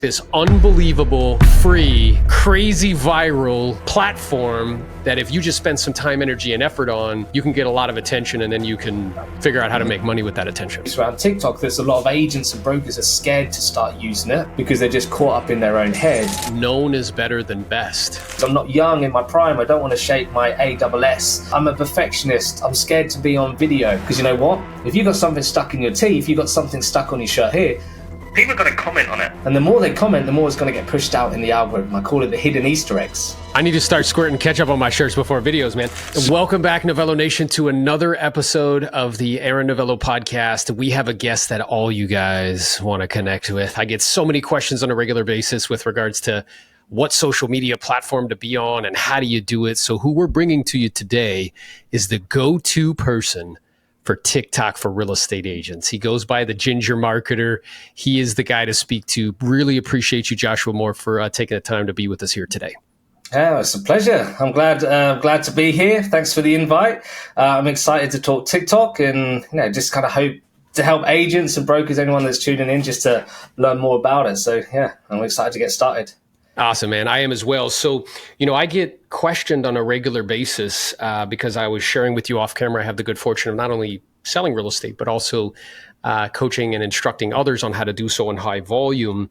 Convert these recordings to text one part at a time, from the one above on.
this unbelievable, free, crazy viral platform that if you just spend some time, energy, and effort on, you can get a lot of attention and then you can figure out how to make money with that attention. Around TikTok, there's a lot of agents and brokers are scared to start using it because they're just caught up in their own head. Known is better than best. I'm not young in my prime. I don't want to shape my ASS. I'm a perfectionist. I'm scared to be on video because you know what? If you've got something stuck in your teeth, you've got something stuck on your shirt here, people are going to comment on it. And the more they comment, the more it's going to get pushed out in the algorithm. I call it the hidden Easter eggs. I need to start squirting ketchup on my shirts before videos, man. Welcome back, Novello Nation, to another episode of the Aaron Novello podcast. We have a guest that all you guys want to connect with. I get so many questions on a regular basis with regards to what social media platform to be on and how do you do it. So who we're bringing to you today is the go-to person for TikTok for real estate agents. He goes by the Ginger Marketer. He is the guy to speak to. Really appreciate you, Joshua Moore, for taking the time to be with us here today. Yeah, it's a pleasure. I'm glad to be here. Thanks for the invite. I'm excited to talk TikTok and just kind of hope to help agents and brokers, anyone that's tuning in, just to learn more about it. So yeah, I'm excited to get started. Awesome, man. I am as well. So, I get questioned on a regular basis because I was sharing with you off camera. I have the good fortune of not only selling real estate, but also coaching and instructing others on how to do so in high volume.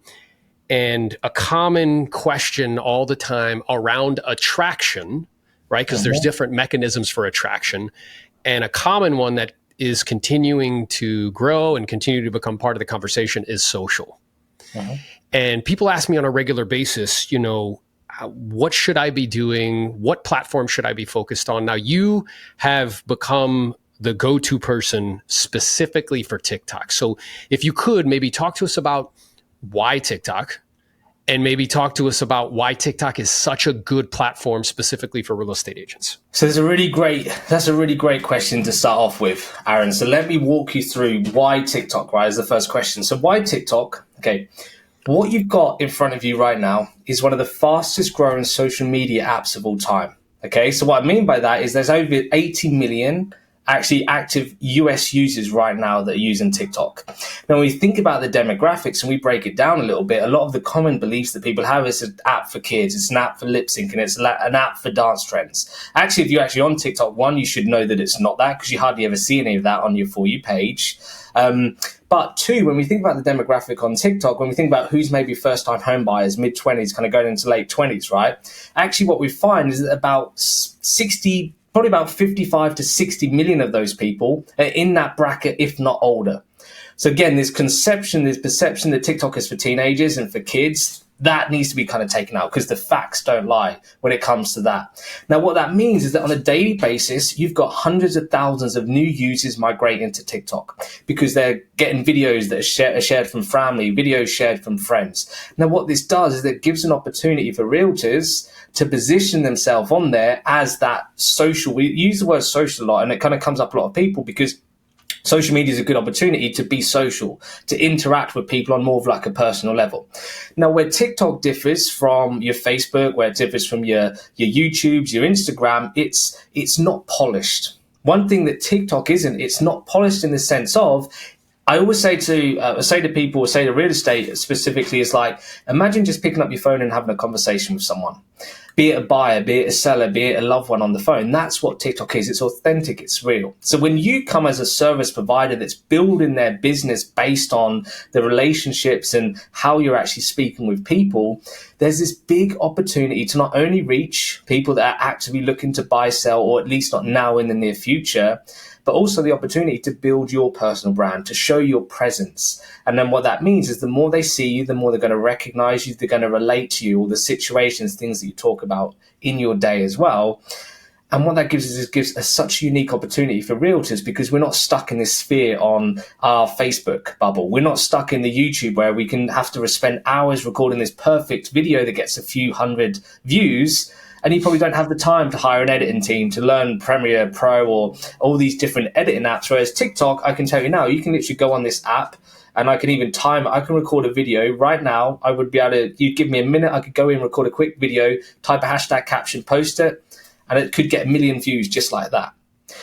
And a common question all the time around attraction, right? Because there's different mechanisms for attraction. And a common one that is continuing to grow and continue to become part of the conversation is social. And people ask me on a regular basis, what should I be doing? What platform should I be focused on? Now, you have become the go-to person specifically for TikTok. So if you could maybe talk to us about why TikTok, and maybe talk to us about why TikTok is such a good platform specifically for real estate agents. So that's a really great question to start off with, Aaron. So let me walk you through why TikTok, right, is the first question. So why TikTok? Okay. What you've got in front of you right now is one of the fastest growing social media apps of all time. Okay. So what I mean by that is there's over 80 million actually active US users right now that are using TikTok. Now, when we think about the demographics and we break it down a little bit, a lot of the common beliefs that people have is an app for kids, it's an app for lip sync, and it's an app for dance trends. Actually, if you're actually on TikTok, one, you should know that it's not that because you hardly ever see any of that on your For You page. But two, when we think about the demographic on TikTok, when we think about who's maybe first-time home buyers, mid-20s, kind of going into late 20s, right? Actually, what we find is that probably about 55 to 60 million of those people are in that bracket, if not older. So again, this perception that TikTok is for teenagers and for kids, that needs to be kind of taken out because the facts don't lie when it comes to that. Now, what that means is that on a daily basis, you've got hundreds of thousands of new users migrating to TikTok because they're getting videos that are shared from family, videos shared from friends. Now, what this does is it gives an opportunity for realtors to position themselves on there as that social. We use the word social a lot, and it kind of comes up a lot of people because social media is a good opportunity to be social, to interact with people on more of like a personal level. Now, where TikTok differs from your Facebook, where it differs from your YouTubes, your Instagram, it's not polished. One thing that TikTok isn't, it's not polished in the sense of, I always say to people, say to real estate specifically, is like, imagine just picking up your phone and having a conversation with someone. Be it a buyer, be it a seller, be it a loved one on the phone. That's what TikTok is. It's authentic. It's real. So when you come as a service provider that's building their business based on the relationships and how you're actually speaking with people, there's this big opportunity to not only reach people that are actively looking to buy, sell, or at least not now in the near future, but also the opportunity to build your personal brand, to show your presence. And then what that means is the more they see you, the more they're going to recognize you, they're going to relate to you, all the situations, things that you talk about in your day as well. And what that gives us such a unique opportunity for realtors because we're not stuck in this sphere on our Facebook bubble. We're not stuck in the YouTube where we can have to spend hours recording this perfect video that gets a few hundred views. And you probably don't have the time to hire an editing team to learn Premiere Pro or all these different editing apps. Whereas TikTok, I can tell you now, you can literally go on this app and I can even time it. I can record a video right now. I would be able to, you'd give me a minute. I could go in, record a quick video, type a hashtag caption, post it, and it could get 1 million views just like that.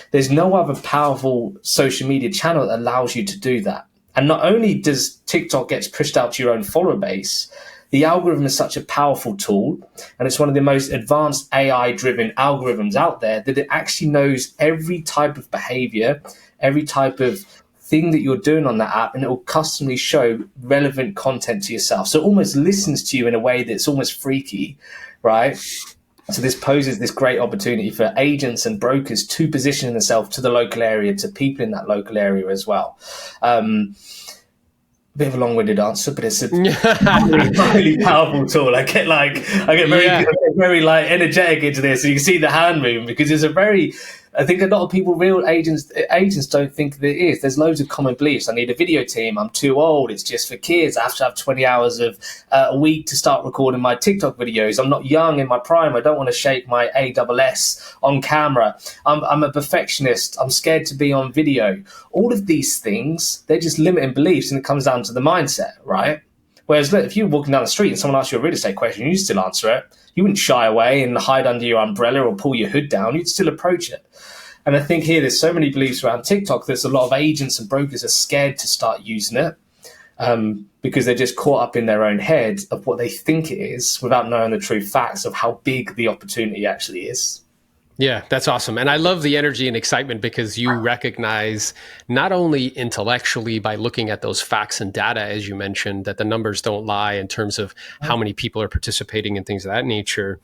There's no other powerful social media channel that allows you to do that. And not only does TikTok get pushed out to your own follower base, the algorithm is such a powerful tool, and it's one of the most advanced AI-driven algorithms out there, that it actually knows every type of behavior, every type of thing that you're doing on that app, and it will customly show relevant content to yourself. So it almost listens to you in a way that's almost freaky, right? So this poses this great opportunity for agents and brokers to position themselves to the local area, to people in that local area as well. Bit of a long-winded answer, but it's a highly powerful tool. I get very like energetic into this, and you can see the hand moving, because it's a very, I think a lot of people, real agents don't think that it is. There's loads of common beliefs. I need a video team. I'm too old. It's just for kids. I have to have 20 hours of a week to start recording my TikTok videos. I'm not young in my prime. I don't want to shake my ASS on camera. I'm a perfectionist. I'm scared to be on video. All of these things, they're just limiting beliefs, and it comes down to the mindset, right? Whereas look, if you're walking down the street and someone asks you a real estate question, you still answer it. You wouldn't shy away and hide under your umbrella or pull your hood down. You'd still approach it. And I think here there's so many beliefs around TikTok. There's a lot of agents and brokers are scared to start using it because they're just caught up in their own head of what they think it is, without knowing the true facts of how big the opportunity actually is. Yeah, that's awesome. And I love the energy and excitement, because you recognize, not only intellectually by looking at those facts and data, as you mentioned, that the numbers don't lie in terms of how many people are participating and things of that nature.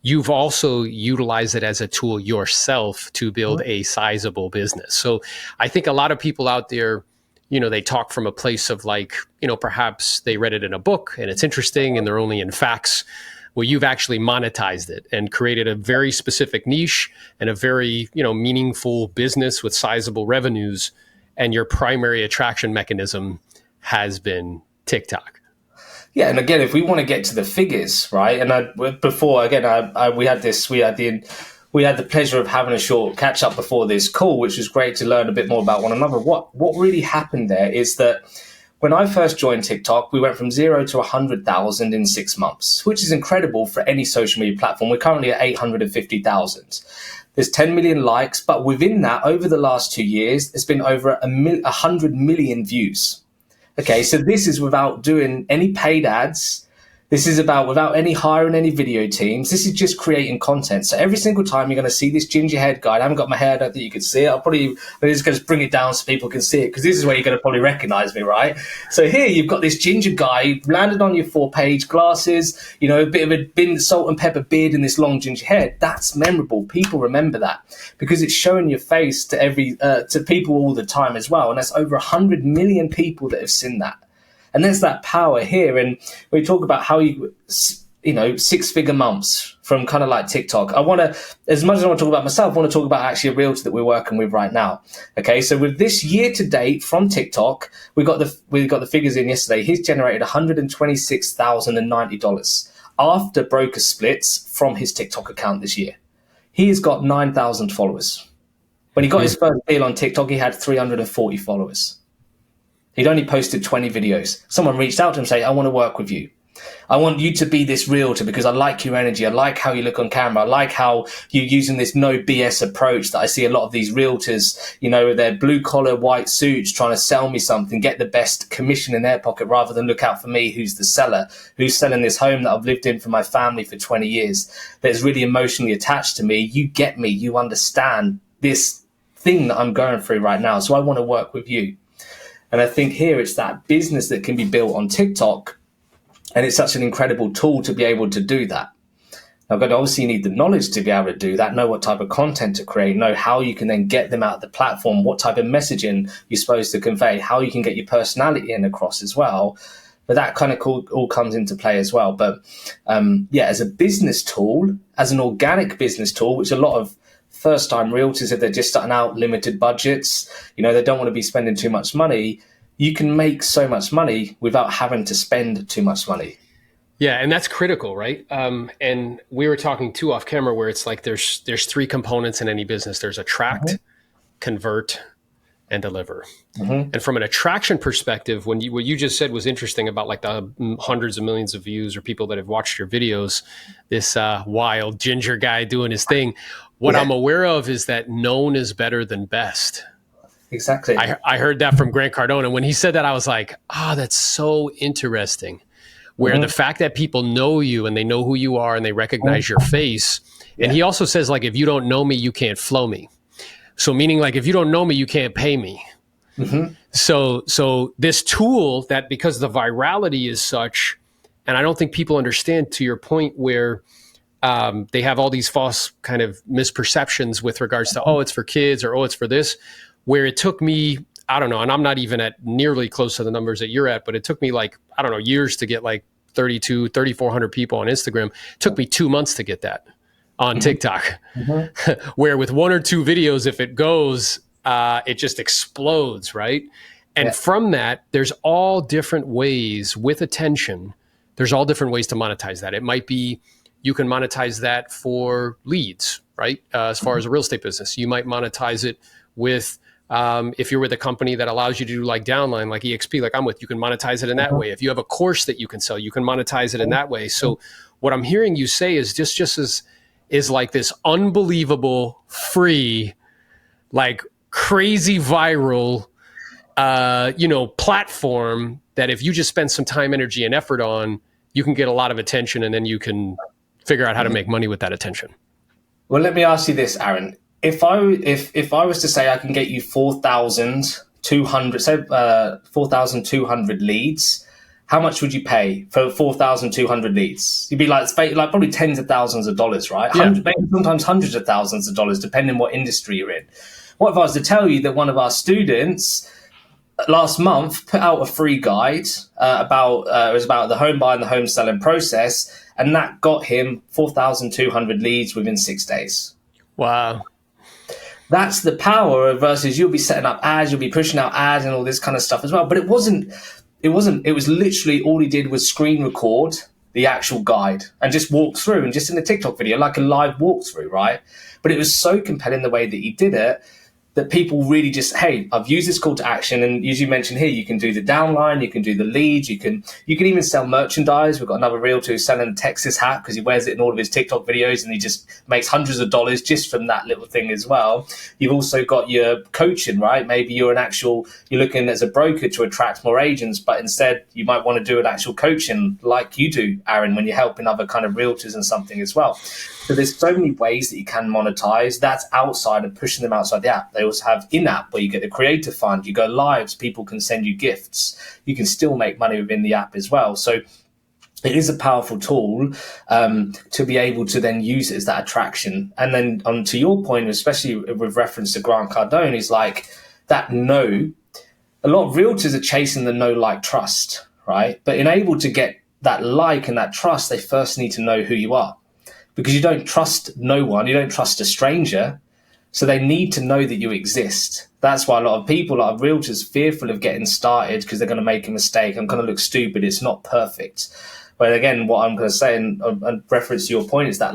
You've also utilized it as a tool yourself to build a sizable business. So I think a lot of people out there, they talk from a place of like, perhaps they read it in a book and it's interesting and they're only in facts. Well, you've actually monetized it and created a very specific niche and a very, meaningful business with sizable revenues. And your primary attraction mechanism has been TikTok. Yeah, and again, if we want to get to the figures, right? And we had the pleasure of having a short catch up before this call, which was great to learn a bit more about one another. What really happened there is that when I first joined TikTok, we went from 0 to 100,000 in 6 months, which is incredible for any social media platform. We're currently at 850,000. There's 10 million likes, but within that, over the last 2 years, there's been over 100 million views. Okay, so this is without doing any paid ads. This is without any hiring any video teams. This is just creating content. So every single time you're going to see this ginger head guy. I haven't got my hair, I don't think you can see it. I'm just going to bring it down so people can see it, because this is where you're going to probably recognize me, right? So here you've got this ginger guy landed on your 4-page glasses, a bit of a bin salt and pepper beard and this long ginger head. That's memorable. People remember that because it's showing your face to people all the time as well. And that's over 100 million people that have seen that. And there's that power here. And we talk about how 6-figure months from kind of like TikTok. As much as I want to talk about myself, I want to talk about actually a realtor that we're working with right now. Okay, so with this year to date from TikTok, we got the figures in yesterday. He's generated $126,090 after broker splits from his TikTok account this year. He has got 9,000 followers. When he got his first deal on TikTok, he had 340 followers. He'd only posted 20 videos. Someone reached out to him and said, I want to work with you. I want you to be this realtor because I like your energy. I like how you look on camera. I like how you're using this no BS approach that I see a lot of these realtors, with their blue collar white suits trying to sell me something, get the best commission in their pocket rather than look out for me, who's the seller, who's selling this home that I've lived in for my family for 20 years, that's really emotionally attached to me. You get me. You understand this thing that I'm going through right now. So I want to work with you. And I think here it's that business that can be built on TikTok. And it's such an incredible tool to be able to do that. Now, but obviously you need the knowledge to be able to do that, know what type of content to create, know how you can then get them out of the platform, what type of messaging you're supposed to convey, how you can get your personality in across as well. But that kind of all comes into play as well. But as a business tool, as an organic business tool, which a lot of first-time realtors, if they're just starting out, limited budgets, they don't want to be spending too much money. You can make so much money without having to spend too much money. Yeah, and that's critical, right? And we were talking too off camera where it's like there's 3 components in any business. There's attract, convert, and deliver. And from an attraction perspective, what you just said was interesting about like the hundreds of millions of views or people that have watched your videos, this wild ginger guy doing his thing. What I'm aware of is that known is better than best. Exactly. I heard that from Grant Cardone. And when he said that, I was like, that's so interesting. where the fact that people know you and they know who you are and they recognize your face. And he also says, like, if you don't know me, you can't flow me. So meaning, like, if you don't know me, you can't pay me. So this tool that, because the virality is such, and I don't think people understand, to your point, where they have all these false kind of misperceptions with regards to, oh, it's for kids, or, oh, it's for this, where it took me, I don't know, and I'm not even at nearly close to the numbers that you're at, but it took me, like, I don't know, years to get like 3,400 people on Instagram. It took me 2 months to get that on TikTok, where with 1 or 2 videos, if it goes, it just explodes, right? And from that, there's all different ways with attention. There's all different ways to monetize that. It might be, you can monetize that for leads, right? As far as a real estate business, you might monetize it with, if you're with a company that allows you to do like downline, like EXP, like I'm with, you can monetize it in that way. If you have a course that you can sell, you can monetize it in that way. So what I'm hearing you say is just is like this unbelievable, free, like crazy viral, platform that if you just spend some time, energy, and effort on, you can get a lot of attention, and then you can figure out how to make money with that attention. Well, let me ask you this, Aaron. If I was to say I can get you 4,200, say 4,200 leads, how much would you pay for 4,200 leads? You'd be like probably tens of thousands of dollars, right? Yeah. Maybe sometimes hundreds of thousands of dollars, depending on what industry you're in. What if I was to tell you that one of our students last month put out a free guide about the home buying, the home selling process, and that got him 4,200 leads within 6 days. Wow. That's the power versus you'll be setting up ads, you'll be pushing out ads and all this kind of stuff as well. But it was literally all he did was screen record the actual guide and just walk through, and just in a TikTok video, like a live walkthrough, right? But it was so compelling the way that he did it, that people really just, hey, I've used this call to action. And as you mentioned here, you can do the downline, you can do the leads, you can even sell merchandise. We've got another realtor who's selling a Texas hat because he wears it in all of his TikTok videos, and he just makes hundreds of dollars just from that little thing as well. You've also got your coaching, right? Maybe you're looking as a broker to attract more agents, but instead you might want to do an actual coaching like you do, Aaron, when you're helping other kind of realtors and something as well. So there's so many ways that you can monetize. That's outside of pushing them outside the app. They also have in-app where you get a creator fund, you go lives, people can send you gifts. You can still make money within the app as well. So it is a powerful tool to be able to then use it as that attraction. And then on to your point, especially with reference to Grant Cardone, is like that no. A lot of realtors are chasing the no, like, trust, right? But in able to get that like and that trust, they first need to know who you are. Because you don't trust no one, you don't trust a stranger, so they need to know that you exist. That's why a lot of people, a lot of realtors, fearful of getting started because they're going to make a mistake. I'm going to look stupid. It's not perfect. But again, what I'm going to say in reference to your point is that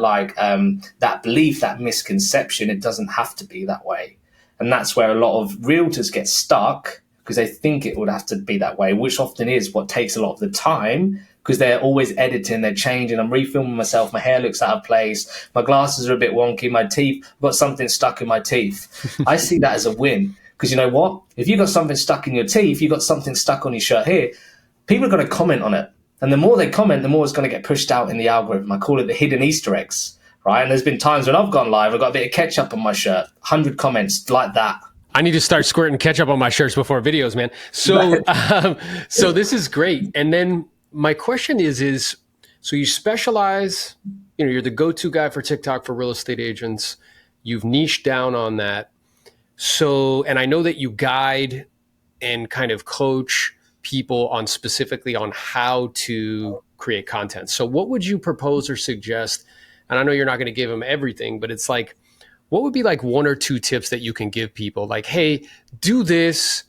that belief, that misconception, it doesn't have to be that way. And that's where a lot of realtors get stuck because they think it would have to be that way, which often is what takes a lot of the time. Because they're always editing, they're changing. I'm refilming myself. My hair looks out of place. My glasses are a bit wonky. My teeth, I've got something stuck in my teeth. I see that as a win. Because you know what? If you've got something stuck in your teeth, you've got something stuck on your shirt here, people are going to comment on it. And the more they comment, the more it's going to get pushed out in the algorithm. I call it the hidden Easter eggs, right? And there's been times when I've gone live, I've got a bit of ketchup on my shirt, 100 comments like that. I need to start squirting ketchup on my shirts before videos, man. So, so this is great. And then my question is, so you specialize, you're the go-to guy for TikTok for real estate agents. You've niched down on that. So, and I know that you guide and kind of coach people on specifically on how to create content. So what would you propose or suggest? And I know you're not going to give them everything, but it's like, what would be like 1 or 2 tips that you can give people? Like, hey, do this,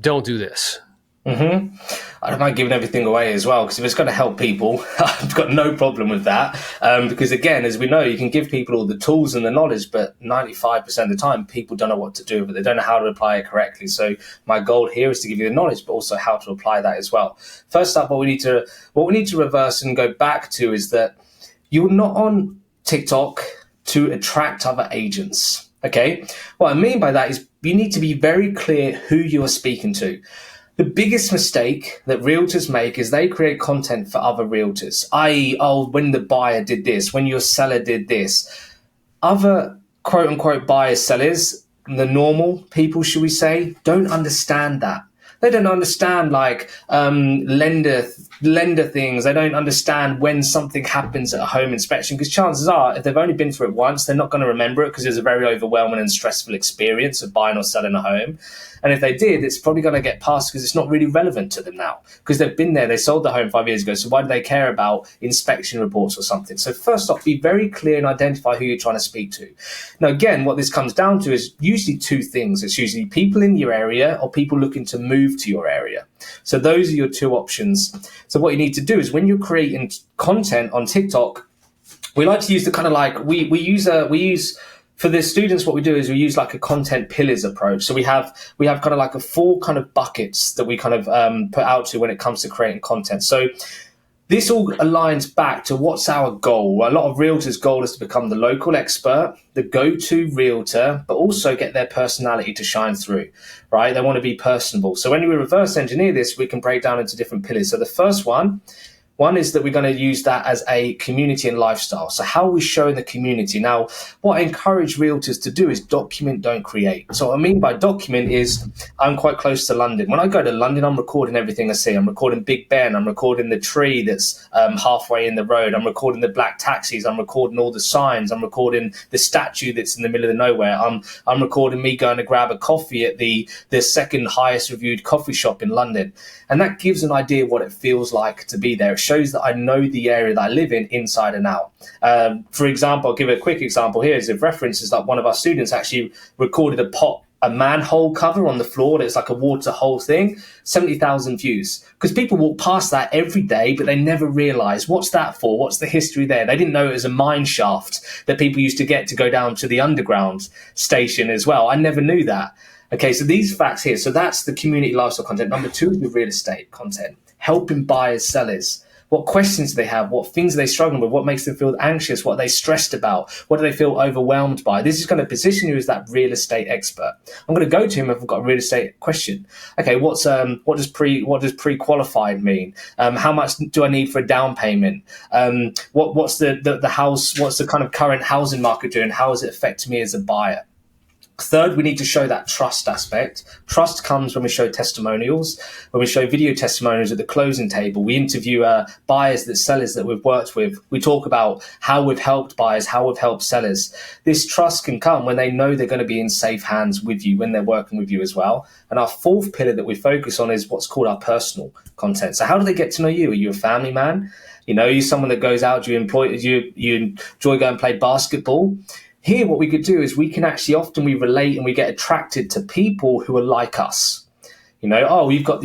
don't do this. Mm-hmm. I don't mind giving everything away as well, because if it's going to help people, I've got no problem with that. Because again, as we know, you can give people all the tools and the knowledge, but 95% of the time, people don't know what to do with it. They don't know how to apply it correctly. So my goal here is to give you the knowledge, but also how to apply that as well. First up, what we need to reverse and go back to is that you're not on TikTok to attract other agents. Okay. What I mean by that is you need to be very clear who you are speaking to. The biggest mistake that realtors make is they create content for other realtors, i.e., oh, when the buyer did this, when your seller did this. Other quote unquote buyers, sellers, the normal people, should we say, don't understand that. They don't understand like lender things. They don't understand when something happens at a home inspection, because chances are, if they've only been through it once, they're not going to remember it because it's a very overwhelming and stressful experience of buying or selling a home. And if they did, it's probably going to get passed because it's not really relevant to them now, because they've been there, they sold the home 5 years ago. So why do they care about inspection reports or something? So first off, be very clear and identify who you're trying to speak to. Now, again, what this comes down to is usually two things. It's usually people in your area or people looking to move to your area. So those are your two options. So what you need to do is when you're creating content on TikTok, we like to use the kind of like, we use for the students, what we do is we use like a content pillars approach. So we have kind of like a 4 kind of buckets that we kind of put out to when it comes to creating content. So this all aligns back to what's our goal. A lot of realtors' goal is to become the local expert, the go-to realtor, but also get their personality to shine through, right? They want to be personable. So when we reverse engineer this, we can break down into different pillars. So the first one is that we're going to use that as a community and lifestyle. So how are we showing the community? Now, what I encourage realtors to do is document, don't create. So what I mean by document is I'm quite close to London. When I go to London, I'm recording everything I see. I'm recording Big Ben. I'm recording the tree that's halfway in the road. I'm recording the black taxis. I'm recording all the signs. I'm recording the statue that's in the middle of nowhere. I'm recording me going to grab a coffee at the second highest reviewed coffee shop in London. And that gives an idea of what it feels like to be there. It shows that I know the area that I live in inside and out. For example, I'll give a quick example here as a reference. Is like one of our students actually recorded a manhole cover on the floor. It's like a water hole thing, 70,000 views. Because people walk past that every day, but they never realize what's that for? What's the history there? They didn't know it was a mine shaft that people used to get to go down to the underground station as well. I never knew that. Okay, so these facts here. So that's the community lifestyle content. Number 2 is the real estate content, helping buyers, sellers. What questions do they have? What things are they struggling with? What makes them feel anxious? What are they stressed about? What do they feel overwhelmed by? This is going to position you as that real estate expert. I'm going to go to him if I've got a real estate question. Okay, what does pre-qualified mean? How much do I need for a down payment? What's the house? What's the kind of current housing market doing? How is it affecting me as a buyer? Third, we need to show that trust aspect. Trust comes when we show testimonials, when we show video testimonials at the closing table. We interview buyers, sellers that we've worked with. We talk about how we've helped buyers, how we've helped sellers. This trust can come when they know they're going to be in safe hands with you, when they're working with you as well. And our 4th pillar that we focus on is what's called our personal content. So how do they get to know you? Are you a family man? You know, are you someone that goes out, you enjoy going and play basketball? Here, what we could do is we can actually often we relate and we get attracted to people who are like us. You know, oh, you've got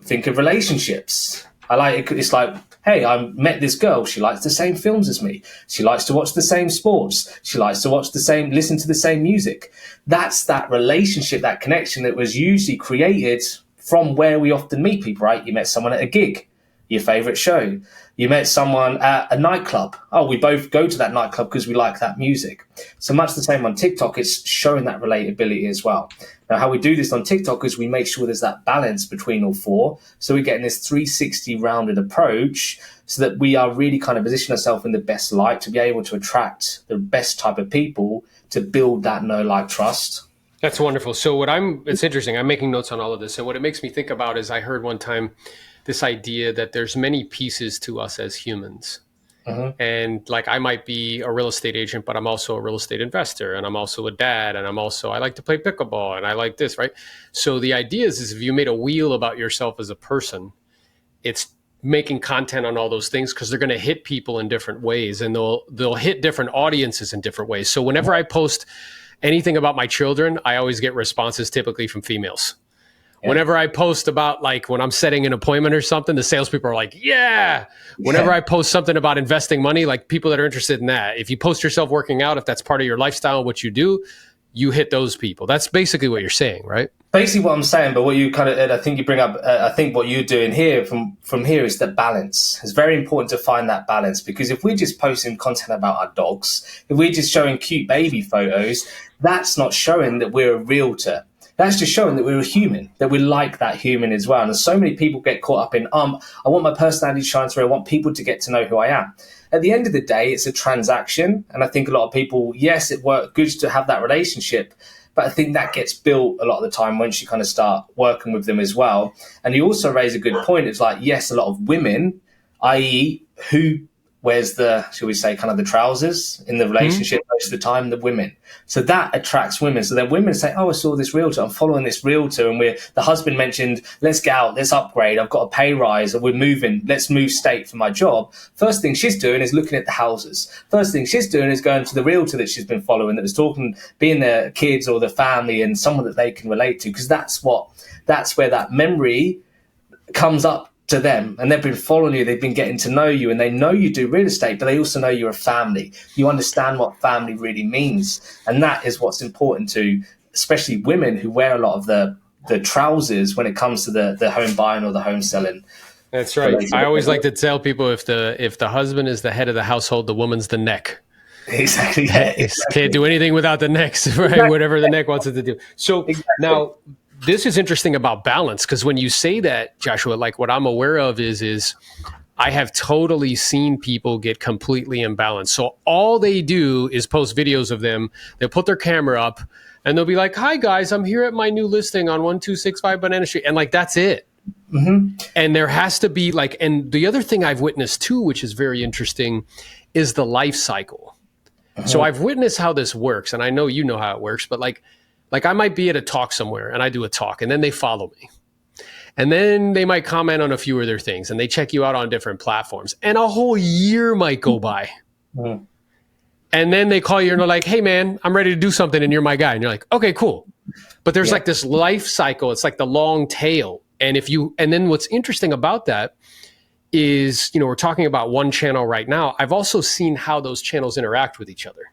think of relationships. I like it. It's like, hey, I met this girl. She likes the same films as me. She likes to watch the same sports. She likes to listen to the same music. That's that relationship, that connection that was usually created from where we often meet people, right? You met someone at a gig, your favorite show. You met someone at a nightclub. Oh, we both go to that nightclub because we like that music. So much the same on TikTok, it's showing that relatability as well. Now, how we do this on TikTok is we make sure there's that balance between all 4. So we're getting this 360 rounded approach so that we are really kind of positioning ourselves in the best light to be able to attract the best type of people to build that know, like, trust. That's wonderful. So it's interesting. I'm making notes on all of this. And what it makes me think about is I heard one time this idea that there's many pieces to us as humans. And like, I might be a real estate agent, but I'm also a real estate investor, and I'm also a dad, and I like to play pickleball, and I like this, right? So the idea is if you made a wheel about yourself as a person, it's making content on all those things because they're going to hit people in different ways, and they'll hit different audiences in different ways. So whenever I post anything about my children, I always get responses typically from females. Yeah. Whenever I post about like when I'm setting an appointment or something, the salespeople are like, yeah. Whenever I post something about investing money, like people that are interested in that. If you post yourself working out, if that's part of your lifestyle, what you do, you hit those people. That's basically what you're saying, right? Basically what I'm saying, but what you kind of, I think you bring up, I think what you're doing here from here is the balance. It's very important to find that balance, because if we're just posting content about our dogs, if we're just showing cute baby photos, that's not showing that we're a realtor. that's just showing that we're a human, that we're like that human as well. And so many people get caught up in, I want my personality to shine through. I want people to get to know who I am. At the end of the day, it's a transaction. And I think a lot of people, yes, it works good to have that relationship, but I think that gets built a lot of the time once you kind of start working with them as well. And you also raise a good point. It's like, yes, a lot of women, i.e. who wears the, shall we say, kind of the trousers in the relationship most of the time, the women. So that attracts women. So then women say, I saw this realtor, I'm following this realtor, and the husband mentioned, let's get out, let's upgrade, I've got a pay rise, or we're moving, let's move state for my job. First thing she's doing is looking at the houses. First thing she's doing is going to the realtor that she's been following, that was talking, being their kids or the family and someone that they can relate to, because that's where that memory comes up to them, and they've been following you, they've been getting to know you, and they know you do real estate, but they also know you're a family. You understand what family really means, and that is what's important to especially women who wear a lot of the trousers when it comes to the home buying or the home selling. That's right. I always like to tell people, if the husband is the head of the household, the woman's the neck. Exactly. Yeah, exactly. Can't do anything without the necks, right? Exactly. Whatever the neck wants it to do. So now, this is interesting about balance, because when you say that, Joshua, like what I'm aware of is I have totally seen people get completely imbalanced. So all they do is post videos of them. They'll put their camera up and they'll be like, hi guys, I'm here at my new listing on 1265 Banana Street. And like, that's it. Mm-hmm. And there has to be like, and the other thing I've witnessed too, which is very interesting, is the life cycle. Uh-huh. So I've witnessed how this works, and I know you know how it works, but like I might be at a talk somewhere and I do a talk, and then they follow me. And then they might comment on a few of their things, and they check you out on different platforms, and a whole year might go by. Mm. And then they call you and they're like, hey man, I'm ready to do something and you're my guy. And you're like, okay, cool. But there's like this life cycle. It's like the long tail. And then what's interesting about that is, we're talking about one channel right now. I've also seen how those channels interact with each other.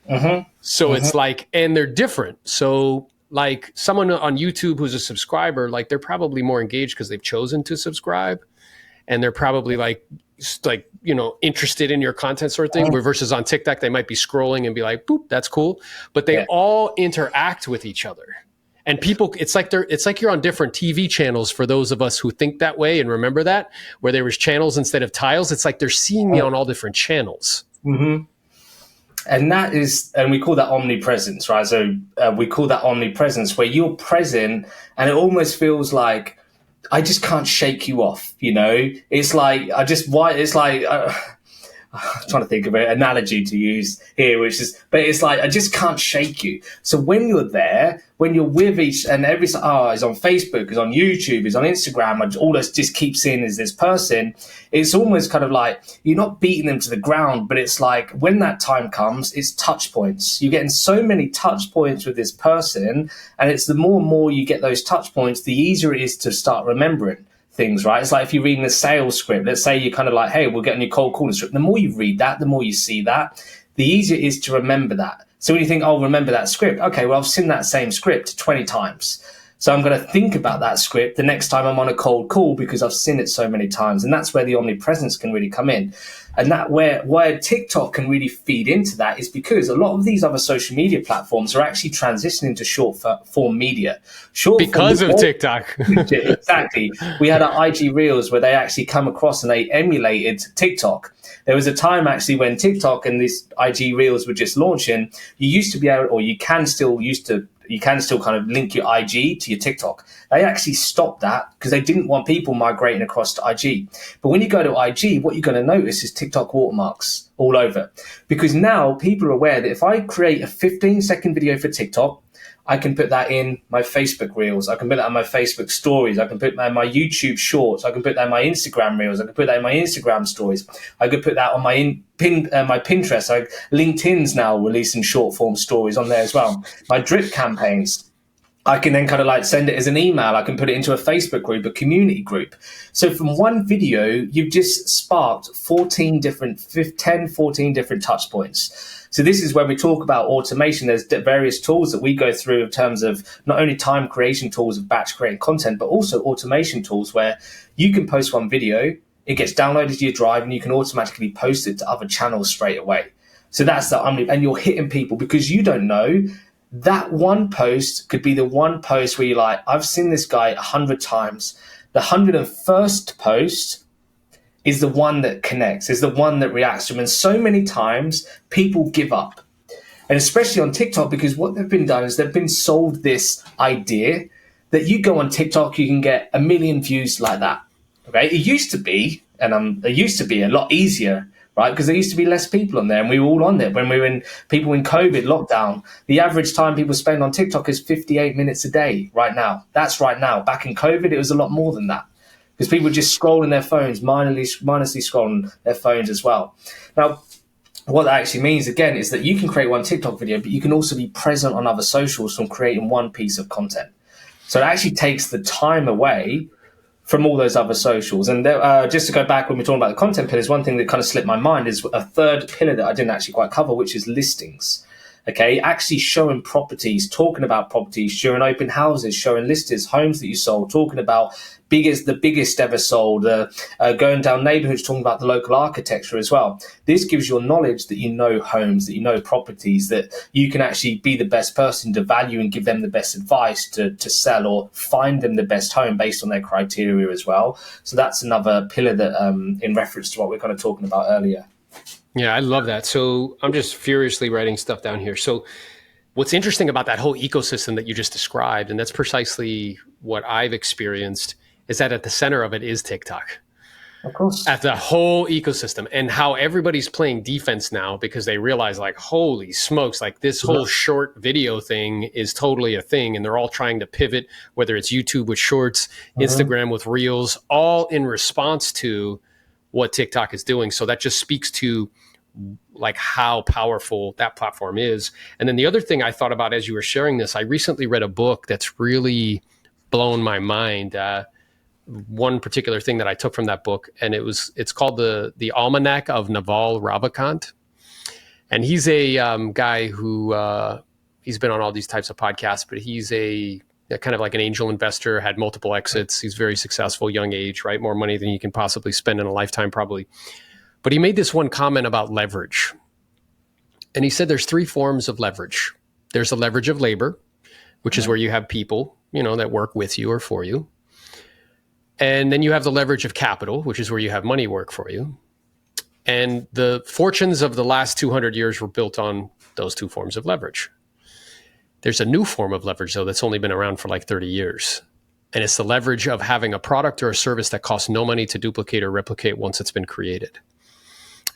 Mm-hmm. So it's like, and they're different. So like someone on YouTube who's a subscriber, like they're probably more engaged because they've chosen to subscribe, and they're probably like, interested in your content sort of thing. Versus on TikTok, they might be scrolling and be like, boop, that's cool. But they all interact with each other. And people, it's like you're on different TV channels for those of us who think that way and remember that, where there was channels instead of tiles. It's like they're seeing me on all different channels. Mm-hmm. And we call that omnipresence, right? So we call that omnipresence, where you're present and it almost feels like, I just can't shake you off, It's like, I'm trying to think of an analogy to use here, but it's like, I just can't shake you. So when you're there, when you're with each, and it's on Facebook, it's on YouTube, it's on Instagram, all I just keep seeing is this person, it's almost kind of like, you're not beating them to the ground, but it's like, when that time comes, it's touch points. You're getting so many touch points with this person, and it's the more and more you get those touch points, the easier it is to start remembering things, right? It's like if you're reading a sales script, let's say you're kind of like, hey, we're getting your cold calling script. The more you read that, the more you see that, the easier it is to remember that. So when you think, remember that script. Okay, well, I've seen that same script 20 times. So I'm going to think about that script the next time I'm on a cold call because I've seen it so many times. And that's where the omnipresence can really come in. And that where TikTok can really feed into that is because a lot of these other social media platforms are actually transitioning to short form media. Because of TikTok. Exactly. We had our IG Reels where they actually come across and they emulated TikTok. There was a time actually when TikTok and these IG Reels were just launching, you used to be able, or you can still kind of link your IG to your TikTok. They actually stopped that because they didn't want people migrating across to IG. But when you go to IG, what you're going to notice is TikTok watermarks all over. Because now people are aware that if I create a 15-second video for TikTok, I can put that in my Facebook Reels. I can put that in my Facebook Stories. I can put that in my YouTube Shorts. I can put that in my Instagram Reels. I can put that in my Instagram Stories. I could put that on my Pinterest. LinkedIn's now releasing short form stories on there as well. My drip campaigns, I can then kind of like send it as an email. I can put it into a Facebook group, a community group. So from one video, you've just sparked 14 different touch points. So this is where we talk about automation. There's various tools that we go through in terms of not only time creation tools of batch creating content, but also automation tools where you can post one video, it gets downloaded to your drive, and you can automatically post it to other channels straight away. So that's and you're hitting people because you don't know that one post could be the one post where you're like, I've seen this guy 100 times. The 101st post is the one that connects, is the one that reacts to him. And so many times people give up. And especially on TikTok, because what they've been done is they've been sold this idea that you go on TikTok, you can get 1 million views like that. Okay, it used to be, it used to be a lot easier, right? Because there used to be less people on there, and we were all on there. When we were people in COVID lockdown, the average time people spend on TikTok is 58 minutes a day right now. That's right now. Back in COVID, it was a lot more than that, because people were just scrolling their phones, mindlessly scrolling their phones as well. Now, what that actually means, again, is that you can create one TikTok video, but you can also be present on other socials from creating one piece of content. So it actually takes the time away from all those other socials. And there, just to go back when we're talking about the content pillars, one thing that kind of slipped my mind is a third pillar that I didn't actually quite cover, which is listings. Okay, actually showing properties, talking about properties, showing open houses, showing listings, homes that you sold, talking about the biggest ever sold, going down neighborhoods, talking about the local architecture as well. This gives you knowledge that you know homes, that you know properties, that you can actually be the best person to value and give them the best advice to sell or find them the best home based on their criteria as well. So that's another pillar that in reference to what we're kind of talking about earlier. Yeah, I love that. So I'm just furiously writing stuff down here. So what's interesting about that whole ecosystem that you just described, and that's precisely what I've experienced, is that at the center of it is TikTok. Of course. At the whole ecosystem, and how everybody's playing defense now because they realize, like, holy smokes, like this whole short video thing is totally a thing. And they're all trying to pivot, whether it's YouTube with shorts, Instagram with reels, all in response to what TikTok is doing. So that just speaks to like how powerful that platform is. And then the other thing I thought about as you were sharing this, I recently read a book that's really blown my mind. One particular thing that I took from that book, and it's called the Almanac of Naval Ravikant. And he's a guy who he's been on all these types of podcasts, but he's a kind of like an angel investor, had multiple exits. He's very successful, young age, right? More money than you can possibly spend in a lifetime, probably. But he made this one comment about leverage. And he said there's 3 forms of leverage. There's the leverage of labor, which is where you have people, that work with you or for you. And then you have the leverage of capital, which is where you have money work for you. And the fortunes of the last 200 years were built on those 2 forms of leverage. There's a new form of leverage, though, that's only been around for like 30 years. And it's the leverage of having a product or a service that costs no money to duplicate or replicate once it's been created.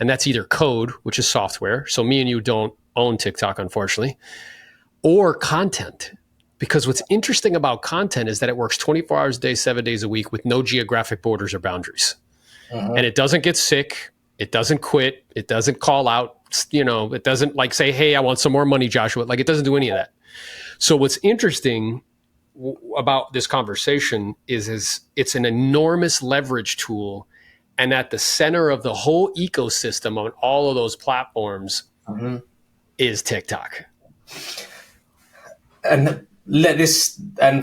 And that's either code, which is software. So me and you don't own TikTok, unfortunately, or content. Because what's interesting about content is that it works 24 hours a day, 7 days a week with no geographic borders or boundaries. And it doesn't get sick. It doesn't quit. It doesn't call out. It doesn't like say, hey, I want some more money, Joshua. Like, it doesn't do any of that. So what's interesting about this conversation is it's an enormous leverage tool. And at the center of the whole ecosystem on all of those platforms is TikTok. And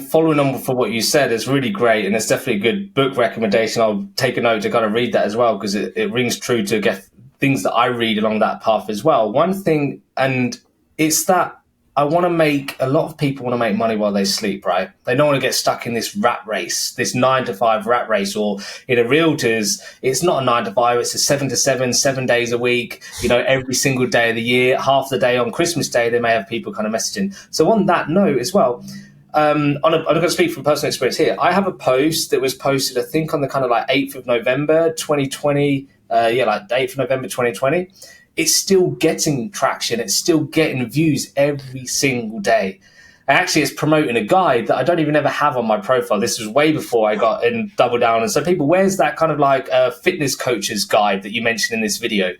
following on from what you said is really great, and it's definitely a good book recommendation. I'll take a note to kind of read that as well, because it rings true to get things that I read along that path as well. One thing, and it's that a lot of people want to make money while they sleep, right? They don't want to get stuck in this rat race, this 9-to-5 rat race, or in a realtor's, it's not a 9-to-5, it's a 7-to-7, 7 days a week, every single day of the year, half the day on Christmas Day, they may have people kind of messaging. So on that note as well, I'm going to speak from personal experience here. I have a post that was posted, I think on the kind of like 8th of November, 2020, like the 8th of November, 2020. It's still getting traction. It's still getting views every single day. And actually, it's promoting a guide that I don't even ever have on my profile. This was way before I got in Double Down. And so people, where's that kind of like fitness coach's guide that you mentioned in this video?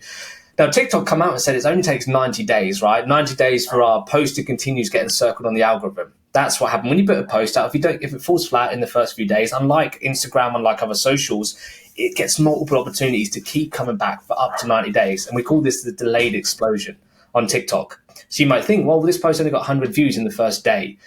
Now, TikTok come out and said it only takes 90 days, right? 90 days for our post to continue getting circled on the algorithm. That's what happened when you put a post out. If it falls flat in the first few days, unlike Instagram, unlike other socials, it gets multiple opportunities to keep coming back for up to 90 days. And we call this the delayed explosion on TikTok. So you might think, well, this post only got 100 views in the first day.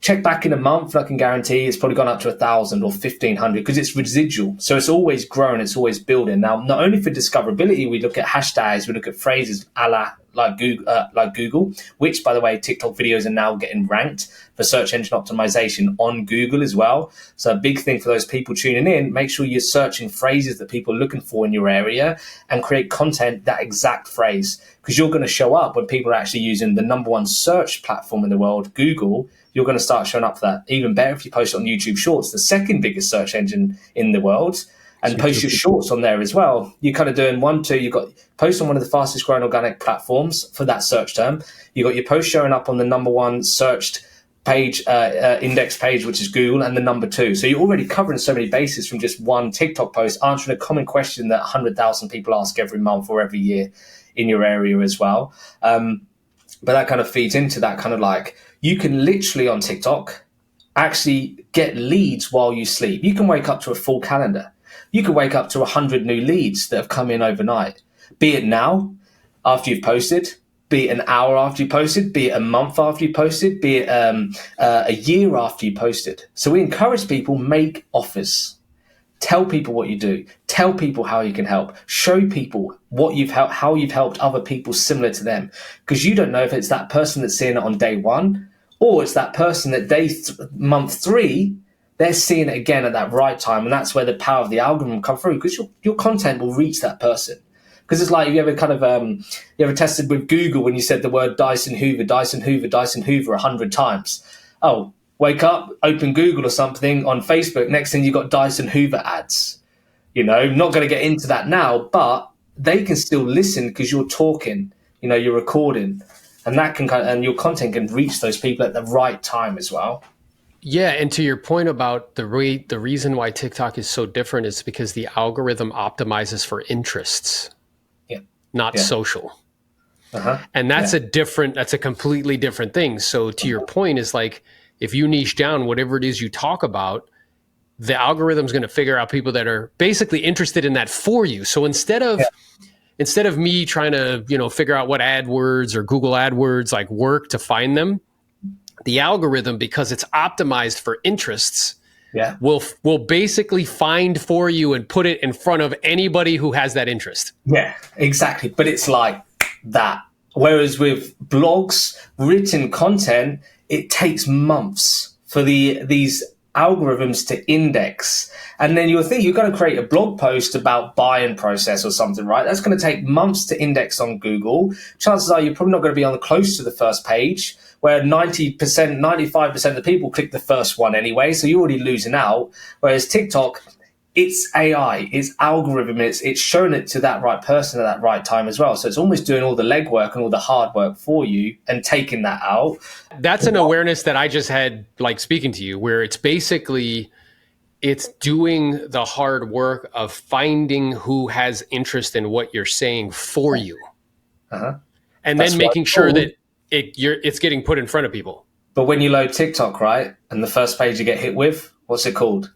Check back in a month, and I can guarantee it's probably gone up to 1,000 or 1,500 because it's residual. So it's always growing, it's always building. Now, not only for discoverability, we look at hashtags, we look at phrases a la like Google, which, by the way, TikTok videos are now getting ranked for search engine optimization on Google as well. So a big thing for those people tuning in, make sure you're searching phrases that people are looking for in your area and create content that exact phrase, because you're going to show up when people are actually using the number one search platform in the world, Google. You're going to start showing up for that. Even better if you post it on YouTube Shorts, the second biggest search engine in the world, and post your shorts on there as well. You're kind of doing 1, 2, you've got post on one of the fastest growing organic platforms for that search term. You've got your post showing up on the number one searched page, index page, which is Google, and the number 2. So you're already covering so many bases from just one TikTok post, answering a common question that 100,000 people ask every month or every year in your area as well. But that kind of feeds into that kind of like, you can literally on TikTok actually get leads while you sleep. You can wake up to a full calendar. You can wake up to 100 new leads that have come in overnight, be it now after you've posted, be it an hour after you posted, be it a month after you posted, be it a year after you posted. So we encourage people, make offers. Tell people what you do. Tell people how you can help. Show people what you've helped, how you've helped other people similar to them. Because you don't know if it's that person that's seeing it on day 1, or it's that person that month 3, they're seeing it again at that right time. And that's where the power of the algorithm will come through, because your content will reach that person. Because it's like, you ever kind of, you ever tested with Google when you said the word Dyson Hoover, Dyson Hoover, Dyson Hoover 100 times? Oh, wake up, open Google or something on Facebook. Next thing, you got Dyson Hoover ads. Not going to get into that now, but they can still listen because you're talking, you're recording, and that can and your content can reach those people at the right time as well. Yeah, and to your point about the reason why TikTok is so different is because the algorithm optimizes for interests, not social. And that's that's a completely different thing. So to your point is like, if you niche down whatever it is you talk about, the algorithm's going to figure out people that are basically interested in that for you. So instead of me trying to, figure out what AdWords or Google AdWords like work to find them, the algorithm, because it's optimized for interests, will basically find for you and put it in front of anybody who has that interest. Yeah, exactly. But it's like that. Whereas with blogs, written content, it takes months for these algorithms to index. And then you'll think you're going to create a blog post about buying process or something, right? That's going to take months to index on Google. Chances are you're probably not going to be on close to the first page, where 90%, 95% of the people click the first one anyway. So you're already losing out. Whereas TikTok, it's AI, it's algorithm, it's showing it to that right person at that right time as well. So it's almost doing all the legwork and all the hard work for you and taking that out. That's an awareness that I just had, like speaking to you, where it's basically, it's doing the hard work of finding who has interest in what you're saying for you. And then making sure that it's getting put in front of people. But when you load TikTok, right, and the first page you get hit with, what's it called?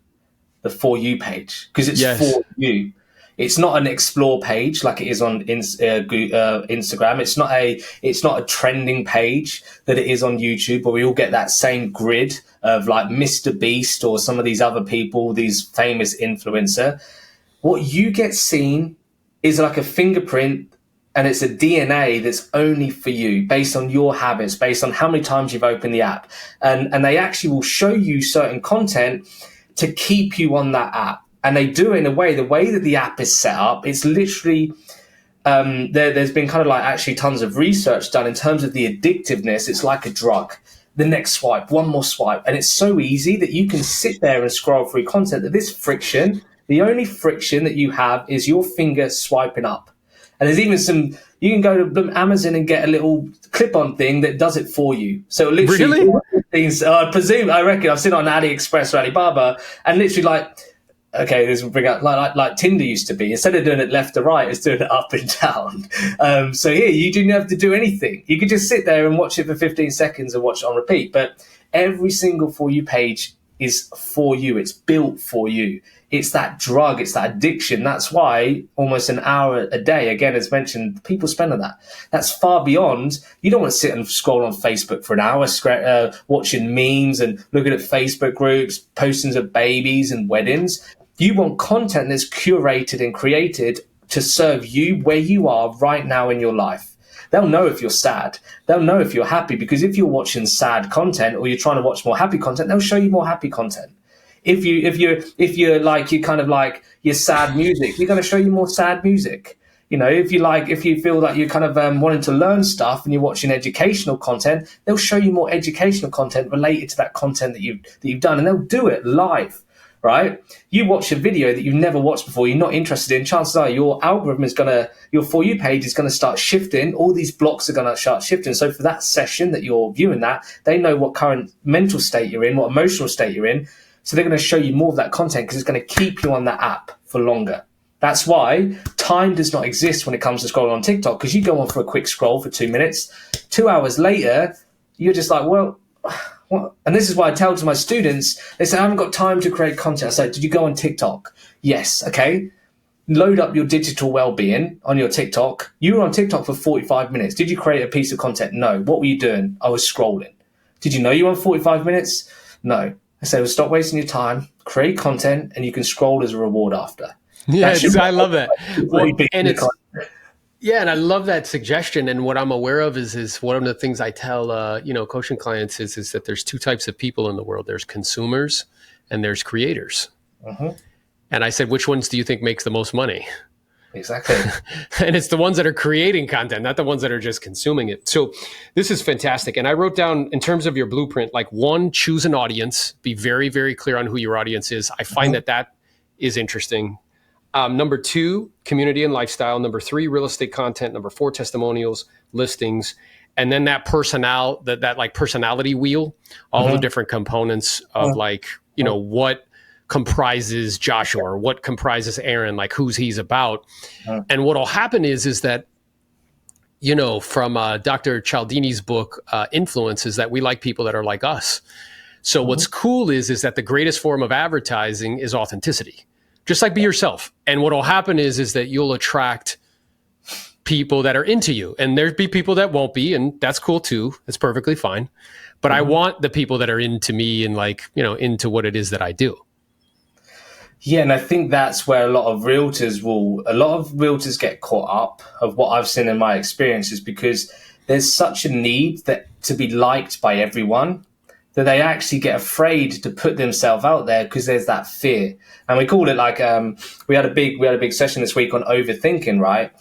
The For You page, because it's for you. It's not an explore page like it is on Instagram. It's not a trending page that it is on YouTube, where we all get that same grid of like Mr. Beast or some of these other people, these famous influencer. What you get seen is like a fingerprint, and it's a DNA that's only for you, based on your habits, based on how many times you've opened the app, and they actually will show you certain content to keep you on that app. And they do it in the way that the app is set up, it's literally, there's been kind of like actually tons of research done in terms of the addictiveness. It's like a drug. The next swipe, one more swipe. And it's so easy that you can sit there and scroll through content that this friction, the only friction that you have is your finger swiping up. And there's even you can go to Amazon and get a little clip-on thing that does it for you. So literally, things, I reckon, I've seen it on AliExpress or Alibaba, and literally like, okay, this will bring up like Tinder used to be. Instead of doing it left to right, it's doing it up and down. So here, you didn't have to do anything. You could just sit there and watch it for 15 seconds and watch it on repeat. But every single For You page is for you. It's built for you. It's that drug. It's that addiction. That's why almost an hour a day, again, as mentioned, people spend on that. That's far beyond. You don't want to sit and scroll on Facebook for an hour, watching memes and looking at Facebook groups, postings of babies and weddings. You want content that's curated and created to serve you where you are right now in your life. they'll know if you're sad. They'll know if you're happy, because if you're watching sad content or you're trying to watch more happy content, they'll show you more happy content. If you're like, you kind of like your sad music, they're going to show you more sad music. You know, if you feel like you're kind of wanting to learn stuff and you're watching educational content, they'll show you more educational content related to that content that you've done, and they'll do it live, right? You watch a video that you've never watched before, you're not interested in, chances are your algorithm your For You page is going to start shifting. All these blocks are going to start shifting. So for that session that you're viewing that, they know what current mental state you're in, what emotional state you're in. So they're going to show you more of that content because it's going to keep you on that app for longer. That's why time does not exist when it comes to scrolling on TikTok, because you go on for a quick scroll for 2 minutes. 2 hours later, you're just like, well, what? And this is why I tell to my students, they say, I haven't got time to create content. I say, did you go on TikTok? Yes. Okay. Load up your digital well-being on your TikTok. You were on TikTok for 45 minutes. Did you create a piece of content? No. What were you doing? I was scrolling. Did you know you were on 45 minutes? No. I say, well, stop wasting your time, create content, and you can scroll as a reward after. Yeah, I love that. Well, and I love that suggestion. And what I'm aware of is one of the things I tell coaching clients is that there's two types of people in the world. There's consumers and there's creators. Uh-huh. And I said, which ones do you think makes the most money? Exactly. And it's the ones that are creating content, not the ones that are just consuming it. So this is fantastic. And I wrote down, in terms of your blueprint, like, one, choose an audience, be very, very clear on who your audience is. I find that is interesting. Number 2, community and lifestyle. Number 3, real estate content. Number 4, testimonials, listings. And then that personality wheel, all the different components of what comprises Joshua or what comprises Aaron, like who's he's about. And what'll happen is that, from Dr. Cialdini's book, Influence, is that we like people that are like us. So what's cool is that the greatest form of advertising is authenticity. Just like be yourself. And what'll happen is that you'll attract people that are into you, and there'll be people that won't be, and that's cool too. That's perfectly fine. But I want the people that are into me and into what it is that I do. Yeah, and I think that's where a lot of realtors get caught up, of what I've seen in my experiences, because there's such a need to be liked by everyone, that they actually get afraid to put themselves out there because there's that fear. And we call it like, we had a big session this week on overthinking, right?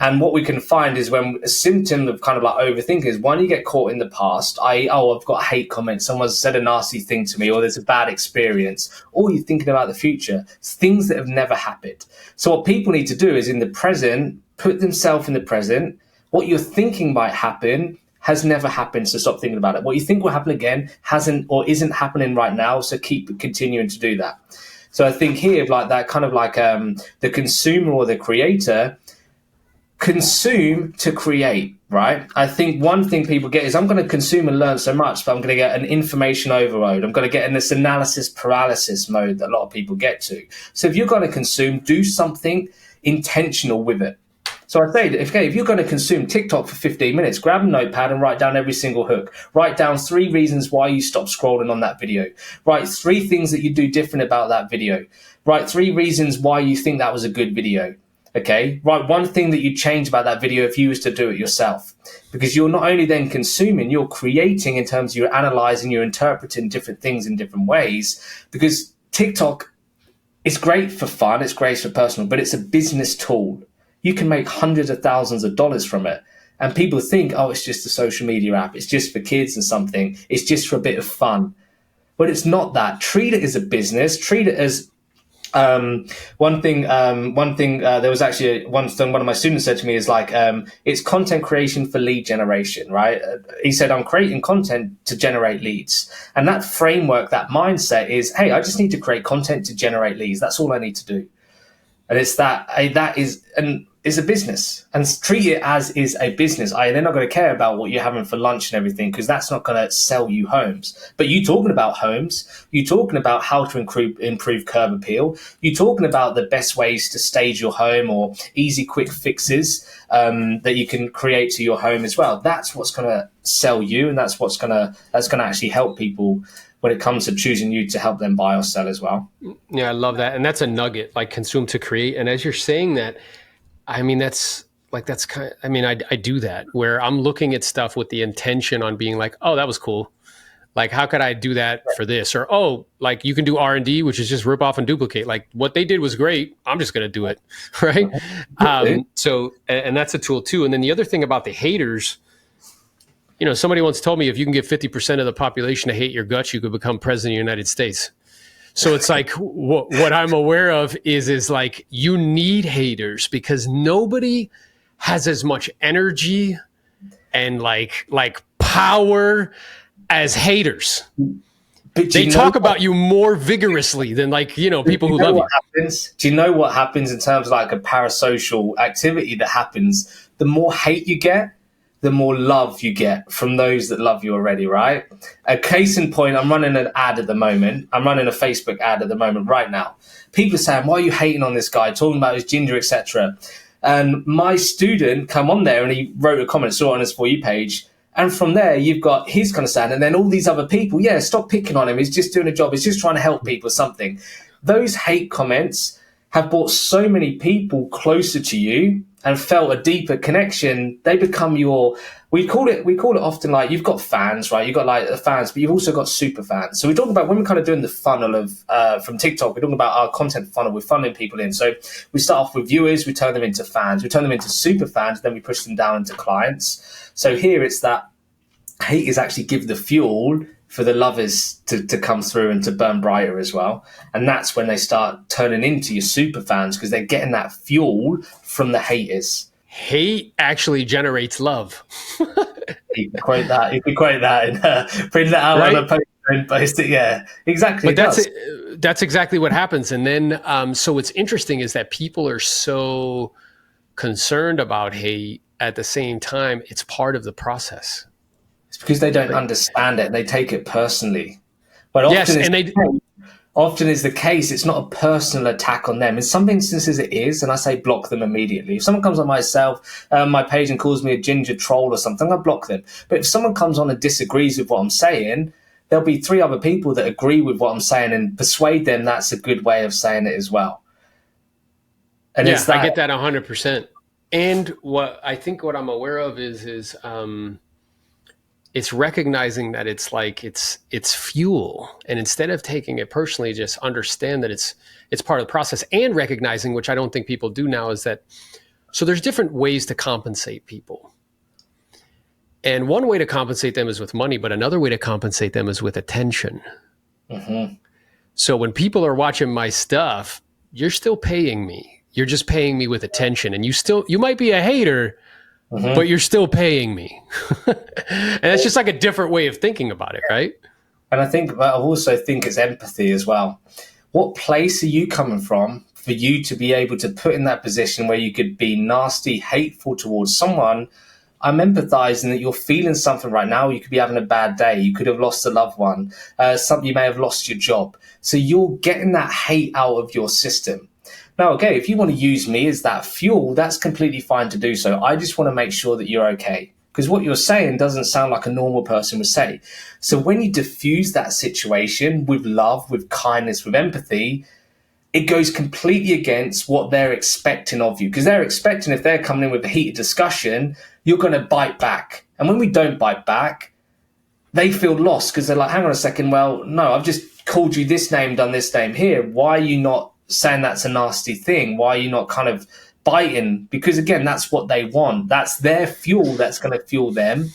And what we can find is, when a symptom of kind of like overthinking is, one, you get caught in the past, I've got hate comments, someone's said a nasty thing to me, or there's a bad experience, or you're thinking about the future, things that have never happened. So what people need to do is, in the present, put themselves in the present. What you're thinking might happen has never happened, so stop thinking about it. What you think will happen again hasn't or isn't happening right now, so keep continuing to do that. So I think here, like that kind of like the consumer or the creator, consume to create, right? I think one thing people get is, I'm going to consume and learn so much, but I'm going to get an information overload. I'm going to get in this analysis paralysis mode that a lot of people get to. So if you're going to consume, do something intentional with it. So I say, if you're going to consume TikTok for 15 minutes, grab a notepad and write down every single hook. Write down 3 reasons why you stopped scrolling on that video. Write 3 things that you do different about that video. Write 3 reasons why you think that was a good video. Okay, write 1 thing that you change about that video if you was to do it yourself. Because you're not only then consuming, you're creating, in terms of you're analyzing, you're interpreting different things in different ways. Because TikTok is great for fun, it's great for personal, but it's a business tool. You can make hundreds of thousands of dollars from it. And people think, it's just a social media app. It's just for kids and something. It's just for a bit of fun. But it's not that. Treat it as a business. Treat it as one thing. There was actually one thing one of my students said to me is like, it's content creation for lead generation, right? He said, I'm creating content to generate leads. And that framework, that mindset is, hey, I just need to create content to generate leads. That's all I need to do. And it's it's a business, and treat it as is a business. They're not going to care about what you're having for lunch and everything, because that's not going to sell you homes. But you talking about homes, you talking about how to improve curb appeal, you talking about the best ways to stage your home, or easy quick fixes that you can create to your home as well. That's what's going to sell you, and that's going to actually help people when it comes to choosing you to help them buy or sell as well. Yeah, I love that. And that's a nugget, like consume to create. And as you're saying that, I mean, that's like that's kind of, I mean, I do that where I'm looking at stuff with the intention on being like, oh, that was cool. Like, how could I do that for this? Or, oh, like you can do R&D, which is just rip off and duplicate. Like what they did was great. I'm just going to do it. Right. So, and that's a tool too. And then the other thing about the haters, you know, somebody once told me if you can get 50% of the population to hate your guts, you could become president of the United States. So it's like what I'm aware of is like you need haters because nobody has as much energy and like power as haters. But they talk about you more vigorously than like, you know, people who love you. Do you know what happens in terms of like a parasocial activity that happens? The more hate you get, the more love you get from those that love you already, right? A case in point, I'm running an ad at the moment. I'm running a Facebook ad at the moment right now. People are saying, why are you hating on this guy, talking about his ginger, etc.? And my student come on there and he wrote a comment, saw it on his For You page. And from there, you've got his kind of stand. And then all these other people, yeah, stop picking on him. He's just doing a job. He's just trying to help people, something. Those hate comments have brought so many people closer to you and felt a deeper connection. They become your, we call it often like you've got fans, right? You've got like the fans, but you've also got super fans. So we talk about when we're kind of doing the funnel of from TikTok, we're talking about our content funnel. We're funneling people in. So we start off with viewers, we turn them into fans, we turn them into super fans, then we push them down into clients. So here it's that haters actually give the fuel for the lovers to come through and to burn brighter as well. And that's when they start turning into your super fans because they're getting that fuel from the haters. Hate actually generates love. You can quote that. You can quote that and print that out right? On a post and post it. Yeah, exactly. But that's exactly what happens. And then, so what's interesting is that people are so concerned about hate at the same time, it's part of the process. It's because they don't understand it. They take it personally. But often is the case, it's not a personal attack on them. In some instances it is, and I say block them immediately. If someone comes on my page and calls me a ginger troll or something, I block them. But if someone comes on and disagrees with what I'm saying, there'll be 3 other people that agree with what I'm saying and persuade them that's a good way of saying it as well. And yeah, I get that 100%. And what I'm aware of is it's recognizing that it's like it's fuel, and instead of taking it personally, just understand that it's part of the process, and recognizing, which I don't think people do now, is that so there's different ways to compensate people, and one way to compensate them is with money, but another way to compensate them is with attention. Mm-hmm. So when people are watching my stuff, you're still paying me. You're just paying me with attention, and you might be a hater. Mm-hmm. But you're still paying me. And it's just like a different way of thinking about it, right? And I also think it's empathy as well. What place are you coming from for you to be able to put in that position where you could be nasty, hateful towards someone? I'm empathizing that you're feeling something right now. You could be having a bad day. You could have lost a loved one. You may have lost your job. So you're getting that hate out of your system. Now, okay, if you want to use me as that fuel, that's completely fine to do so. I just want to make sure that you're okay, because what you're saying doesn't sound like a normal person would say. So when you diffuse that situation with love, with kindness, with empathy, it goes completely against what they're expecting of you, because they're expecting, if they're coming in with a heated discussion, you're going to bite back. And when we don't bite back, they feel lost because they're like, hang on a second, well, no, I've just called you this name, done this name here. Why are you not saying that's a nasty thing? Why are you not kind of biting? Because again, that's what they want. That's their fuel that's going to fuel them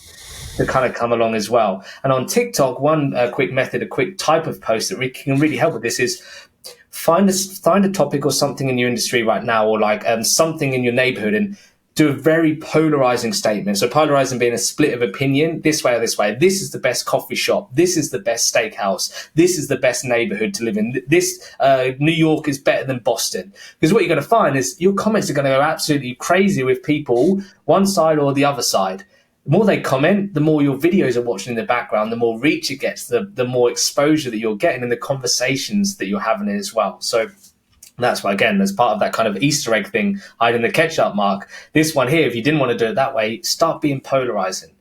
to kind of come along as well. And on TikTok, one quick method, a quick type of post that can really help with this is find a topic or something in your industry right now, or like something in your neighborhood, and do a very polarizing statement. So polarizing being a split of opinion, this way or this way. This is the best coffee shop. This is the best steakhouse. This is the best neighborhood to live in. This New York is better than Boston. Because what you're going to find is your comments are going to go absolutely crazy with people, one side or the other side. The more they comment, the more your videos are watching in the background, the more reach it gets, the more exposure that you're getting in the conversations that you're having as well. So that's why, again, as part of that kind of Easter egg thing, hiding the ketchup mark, this one here, if you didn't want to do it that way, start being polarizing.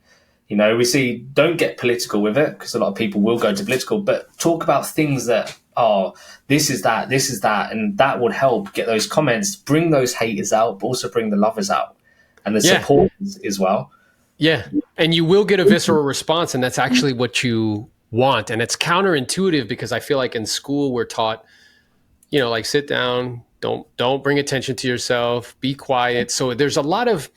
You know, we see, don't get political with it, because a lot of people will go to political, but talk about things that, this is that, and that would help get those comments, bring those haters out, but also bring the lovers out. and the Yeah. support as well. Yeah. And you will get a visceral response, and that's actually what you want. And it's counterintuitive because I feel like in school we're taught, like sit down, don't bring attention to yourself, be quiet. So there's a lot of,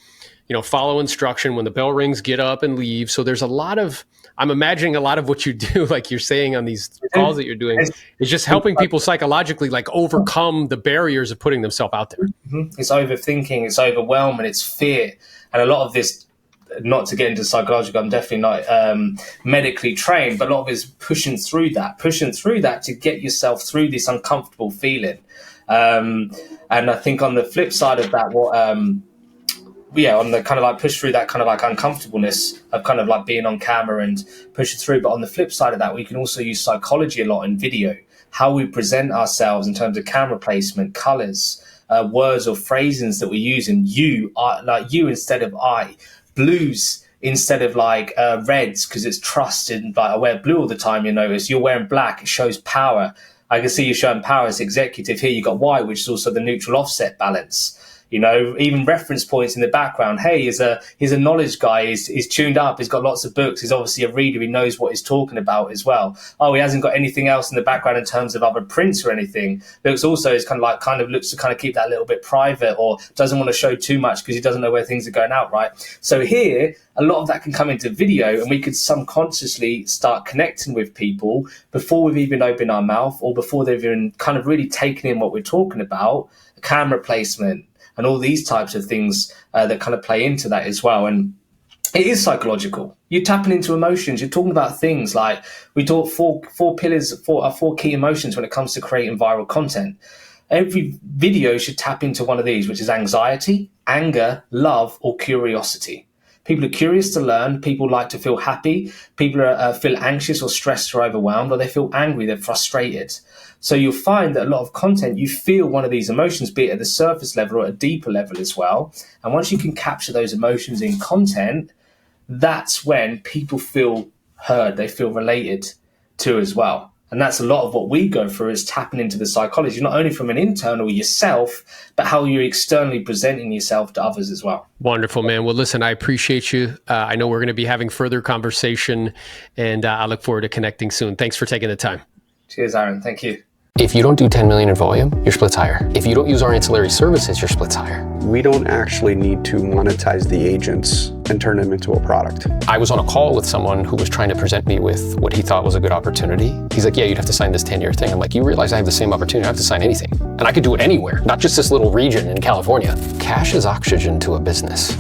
follow instruction. When the bell rings, get up and leave. So there's a lot of, I'm imagining a lot of what you do, like you're saying on these calls that you're doing, is just helping people psychologically like overcome the barriers of putting themselves out there. It's overthinking, it's overwhelming, it's fear. And a lot of this, not to get into psychological, I'm definitely not medically trained, but a lot of it is pushing through that to get yourself through this uncomfortable feeling. And I think on the flip side of that, on the kind of like push through that kind of like uncomfortableness of kind of like being on camera and push it through. But on the flip side of that, we can also use psychology a lot in video, how we present ourselves in terms of camera placement, colors, words or phrasings that we use, and you instead of I, blues instead of like reds, because it's trusted. Like I wear blue all the time, you notice. You're wearing black, it shows power. I can see you showing power as executive. Here you got white, which is also the neutral offset balance. Even reference points in the background. Hey, he's a knowledge guy. He's tuned up. He's got lots of books. He's obviously a reader. He knows what he's talking about as well. Oh, he hasn't got anything else in the background in terms of other prints or anything. Looks also is looks to kind of keep that a little bit private, or doesn't want to show too much because he doesn't know where things are going out, right? So here, a lot of that can come into video, and we could subconsciously start connecting with people before we've even opened our mouth, or before they've even kind of really taken in what we're talking about. Camera placement and all these types of things that kind of play into that as well. And it is psychological. You're tapping into emotions. You're talking about things like, we talk four key emotions when it comes to creating viral content. Every video should tap into one of these, which is anxiety, anger, love, or curiosity. People are curious to learn. People like to feel happy. People feel anxious or stressed or overwhelmed, or they feel angry, they're frustrated. So you'll find that a lot of content, you feel one of these emotions, be it at the surface level or at a deeper level as well. And once you can capture those emotions in content, that's when people feel heard, they feel related to as well. And that's a lot of what we go through, is tapping into the psychology, not only from an internal yourself, but how you're externally presenting yourself to others as well. Wonderful, man. Well, listen, I appreciate you. I know we're going to be having further conversation, and I look forward to connecting soon. Thanks for taking the time. Cheers, Aaron. Thank you. If you don't do 10 million in volume, your split's higher. If you don't use our ancillary services, your split's higher. We don't actually need to monetize the agents and turn them into a product. I was on a call with someone who was trying to present me with what he thought was a good opportunity. He's like, yeah, you'd have to sign this 10-year thing. I'm like, you realize I have the same opportunity. I have to sign anything. And I could do it anywhere, not just this little region in California. Cash is oxygen to a business.